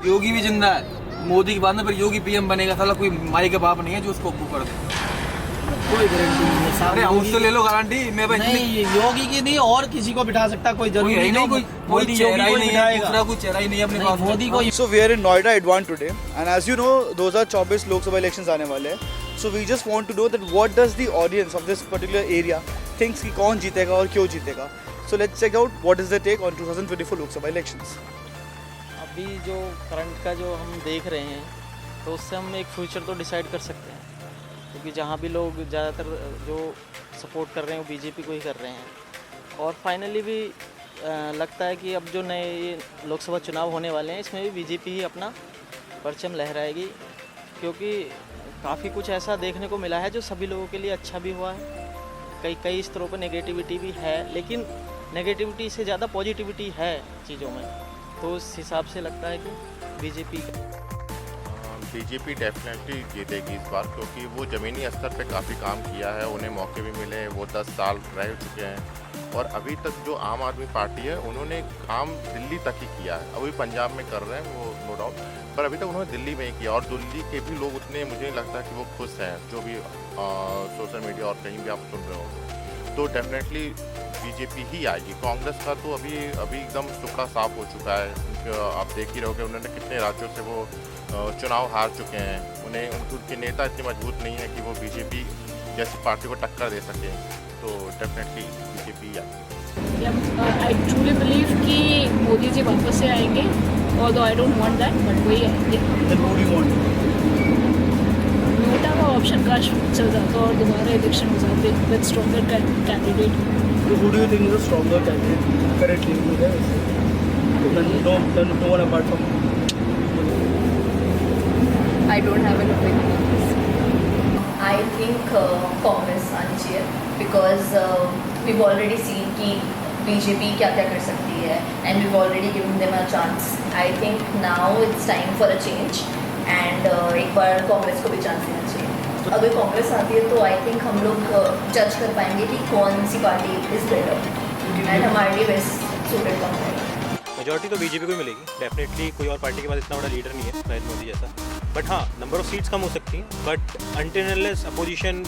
योगी भी जिंदा है, मोदी के बाद में फिर योगी पीएम बनेगा। साला कोई माई के बाप नहीं है जो उसको ऊपर कर दे। कोई गारंटी नहीं है साहब। अरे हमसे ले लो गारंटी। मैं भाई नहीं, योगी की नहीं और किसी को बिठा सकता कोई जरूरी कोई नहीं, कोई चेहरा ही नहीं है, दूसरा कोई चेहरा ही नहीं है अपने पास। मोदी को So we are in Noida Advan today, and as you know, 2024 लोक सभा इलेक्शंस आने वाले हैं. So we just want to know that what does the audience of this particular area thinks कि कौन जीतेगा और क्यों जीतेगा. So let's check out what is the take on 2024 लोक सभा इलेक्शंस. अभी जो करंट का जो हम देख रहे हैं तो उससे हम एक फ्यूचर तो डिसाइड कर सकते हैं, क्योंकि जहाँ भी लोग ज़्यादातर जो सपोर्ट कर रहे हैं वो बीजेपी को ही कर रहे हैं। और फाइनली भी लगता है कि अब जो नए ये लोकसभा चुनाव होने वाले हैं इसमें भी बीजेपी ही अपना परचम लहराएगी, क्योंकि काफ़ी कुछ ऐसा देखने को मिला है जो सभी लोगों के लिए अच्छा भी हुआ है। कई स्तरों पर नेगेटिविटी भी है, लेकिन नेगेटिविटी से ज़्यादा पॉजिटिविटी है चीज़ों में, तो उस हिसाब से लगता है कि बीजेपी डेफिनेटली जीतेगी इस बार, क्योंकि वो ज़मीनी स्तर पे काफ़ी काम किया है, उन्हें मौके भी मिले, वो 10 साल रह चुके हैं। और अभी तक जो आम आदमी पार्टी है उन्होंने काम दिल्ली तक ही किया है, अभी पंजाब में कर रहे हैं वो नो डाउट, पर अभी तक उन्होंने दिल्ली में ही किया। और दिल्ली के भी लोग उतने मुझे नहीं लगता कि वो खुश हैं, जो भी सोशल मीडिया और कहीं भी आप सुन रहे हो, तो डेफिनेटली बीजेपी ही आएगी। कांग्रेस का तो अभी एकदम टुकड़ा साफ हो चुका है। आप देख ही रहोगे उन्होंने कितने राज्यों से वो चुनाव हार चुके हैं। उनके नेता इतने मजबूत नहीं है कि वो बीजेपी जैसी पार्टी को टक्कर दे सके, तो डेफिनेटली बीजेपी आएगी। आई ट्रूली बिलीव कि मोदी जी वापस से आएंगे, although I don't want that, but वही आएंगे। नोटा का ऑप्शन काश चल जाता और दोबारा इलेक्शन हो जाते with stronger candidate. Who do you think is a stronger candidate currently? No one apart from. I don't have an opinion on this. I think Congress आनी चाहिए, because we've already seen कि BJP क्या क्या कर सकती है, and we've already given them a chance. I think now it's time for a change, and एक बार कांग्रेस को भी चांस देना चाहिए। अगर कांग्रेस आती है तो आई थिंक हम लोग जज कर पाएंगे कि कौन सी पार्टी इज बेटर, एंड हमारे लिए बेस्ट सूटेड कौन है। मेजॉरिटी तो बीजेपी को ही मिलेगी डेफिनेटली। कोई और पार्टी के पास इतना बड़ा लीडर नहीं है नरेंद्र मोदी जैसा, बट हाँ नंबर ऑफ सीट्स कम हो सकती हैं, बट अनटिल अनलेस अपोजिशन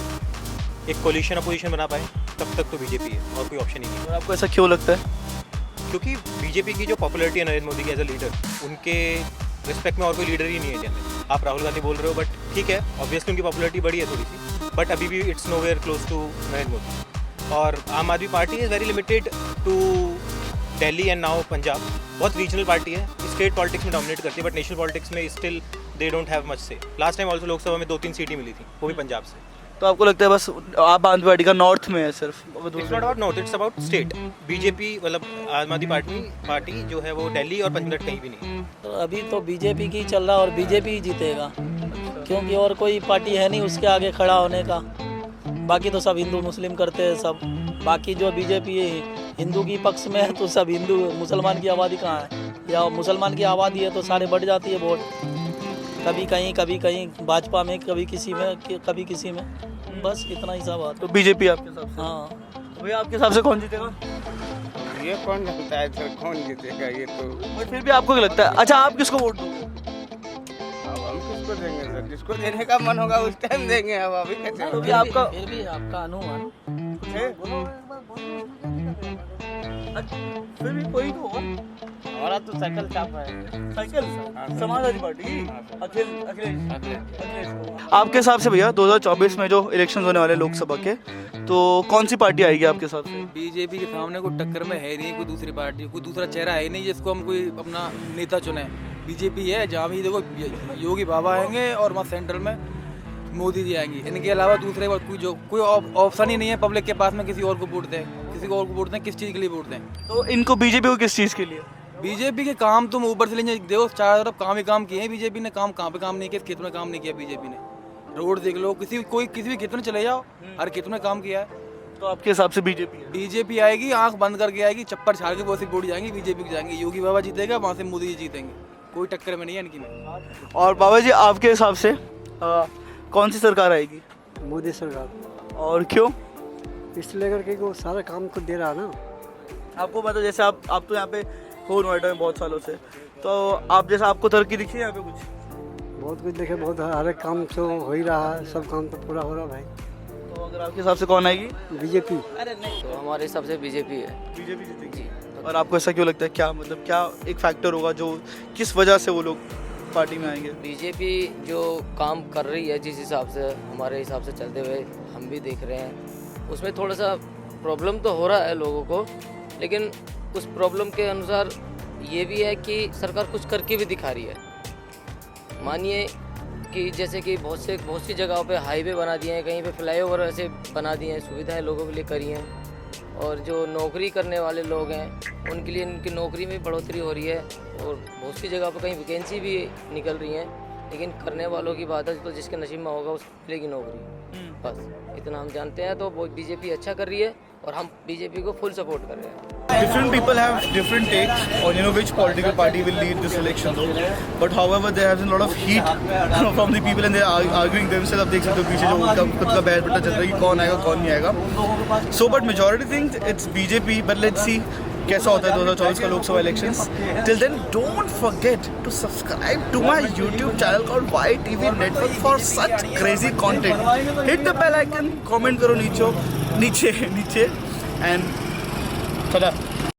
एक कोलिशन अपोजिशन बना पाए तब तक तो बीजेपी है, और कोई ऑप्शन ही नहीं है। और आपको ऐसा क्यों लगता है? क्योंकि बीजेपी की जो पॉपुलैरिटी है नरेंद्र मोदी की एज अ लीडर, उनके रिस्पेक्ट में और कोई लीडर ही नहीं है इंडिया में। आप राहुल गांधी बोल रहे हो, बट ठीक है ऑब्वियसली उनकी पॉपुलैरिटी बढ़ी है थोड़ी सी, बट अभी भी it's nowhere close to Narendra Modi. और Aam Aadmi Party is very limited to Delhi and now Punjab. बहुत रीजनल पार्टी है, स्टेट पॉलिटिक्स में डोमिनेट करती है, बट नेशनल पॉलिटिक्स में still they don't have much से। लास्ट टाइम ऑल्सो लोकसभा में 2-3 सीटें मिली थी, वो भी पंजाब से। तो आपको लगता है बस आप आम आदमी पार्टी का नॉर्थ में है सिर्फ? It's not about north, it's about state. BJP मतलब आम आदमी पार्टी जो है वो दिल्ली और पंजाब कहीं भी नहीं है। तो अभी तो बीजेपी की चल रहा और बीजेपी ही जीतेगा, क्योंकि और कोई पार्टी है नहीं उसके आगे खड़ा होने का। बाकी तो सब हिंदू मुस्लिम करते हैं सब, बाकी जो बीजेपी हिंदू की पक्ष में है तो सब हिंदू, मुसलमान की आबादी कहाँ है? या मुसलमान की आबादी है तो सारे बढ़ जाती है वोट, कभी कहीं भाजपा में, कभी किसी में, कभी किसी में, बस इतना ही सब आता। तो बीजेपी आपके हिसाब से? हाँ। भैया आपके हिसाब से कौन जीतेगा? ये कौन जानता है सर कौन जीतेगा, ये तो। बट फिर भी आपको क्या लगता है? अच्छा आप किसको वोट दोगे? अब हम किसको देंगे सर? जिसको देने का मन होगा उस टाइम देंगे। अब अभी कैसे? तो फिर आपका फिर भी आपका अनुमान फिर भी कोई तो होगा। हमारा तो साइकिल चाप है। Cycle Samajwadi party, Akhilesh. आपके हिसाब से भैया 2024 में जो इलेक्शन होने वाले लोकसभा के, तो कौन सी पार्टी आएगी आपके हिसाब से? बीजेपी के सामने कोई टक्कर में है नहीं, कोई दूसरी पार्टी, कोई दूसरा चेहरा है नहीं जिसको हम कोई अपना नेता चुने। बीजेपी है, जहाँ भी देखो योगी बाबा आएंगे और वहाँ सेंट्रल में मोदी जी आएंगे। इनके अलावा दूसरे कोई ऑप्शन ही नहीं है पब्लिक के पास में किसी और को वोट दें, किसी को और को वोट दें, किस चीज़ के लिए वोट दें। तो इनको बीजेपी को किस चीज़ के लिए? बीजेपी के काम तुम ऊपर से लेंगे, देखो चारों तरफ काम ही काम किए हैं बीजेपी ने। काम कहाँ पे काम नहीं किया? खेत में काम नहीं किया बीजेपी ने। रोड देख लो, किसी भी खेत में चले जाओ, हर खेत में काम किया है। तो आपके हिसाब से बीजेपी है? बीजेपी आएगी, आंख बंद करके आएगी, चप्पर छाड़ के वैसे वोट जाएंगे बीजेपी को जाएंगे। योगी बाबा जीतेगा, वहाँ से मोदी जी जीतेंगे, कोई टक्कर में नहीं है इनकी में। और बाबा जी आपके हिसाब से कौन सी सरकार आएगी? मोदी सरकार। और क्यों? इसलिए करके वो सारा काम खुद दे रहा है ना। आपको मतलब जैसे आप तो यहाँ पे हो नोएडा में बहुत सालों से, तो आप जैसा आपको तरक्की दिखी है यहाँ पे कुछ? बहुत कुछ देखे, बहुत हर एक काम तो हो ही रहा है, सब काम तो पूरा हो रहा भाई। तो अगर आपके हिसाब से कौन आएगी? बीजेपी। तो हमारे हिसाब से बीजेपी है। बीजेपी जीतेगी। और आपको ऐसा क्यों लगता है, क्या मतलब क्या एक फैक्टर होगा जो किस वजह से वो लोग पार्टी में आएंगे? बीजेपी जो काम कर रही है, जिस हिसाब से हमारे हिसाब से चलते हुए हम भी देख रहे हैं, उसमें थोड़ा सा प्रॉब्लम तो हो रहा है लोगों को, लेकिन उस प्रॉब्लम के अनुसार ये भी है कि सरकार कुछ करके भी दिखा रही है। मानिए कि जैसे कि बहुत सी जगहों पे हाईवे बना दिए हैं, कहीं पे फ्लाईओवर ऐसे बना दिए हैं, सुविधाएं लोगों के लिए करी हैं, और जो नौकरी करने वाले लोग हैं उनके लिए उनकी नौकरी में बढ़ोतरी हो रही है, और बहुत सी जगह पर कहीं वैकेंसी भी निकल रही हैं, लेकिन करने वालों की बात है तो जिसके नसीब में होगा उसको मिलेगी नौकरी, बस इतना हम जानते हैं। तो वो बीजेपी अच्छा कर रही है और हम बीजेपी को फुल सपोर्ट कर रहे हैं। Different people have different takes on which political party will lead this election. But however, there has been a lot of heat from the people and they are arguing themselves. आप देख सकते हो पीछे जो उनका खुद का बैठ बट्टा चल रहा है कि कौन आएगा कौन नहीं आएगा. So but majority thinks it's BJP. But let's see कैसा होता है 2024 का Lok Sabha elections. Till then, don't forget to subscribe to my YouTube channel called YTV Network for such crazy content. Hit the bell icon, comment करो नीचे and tada.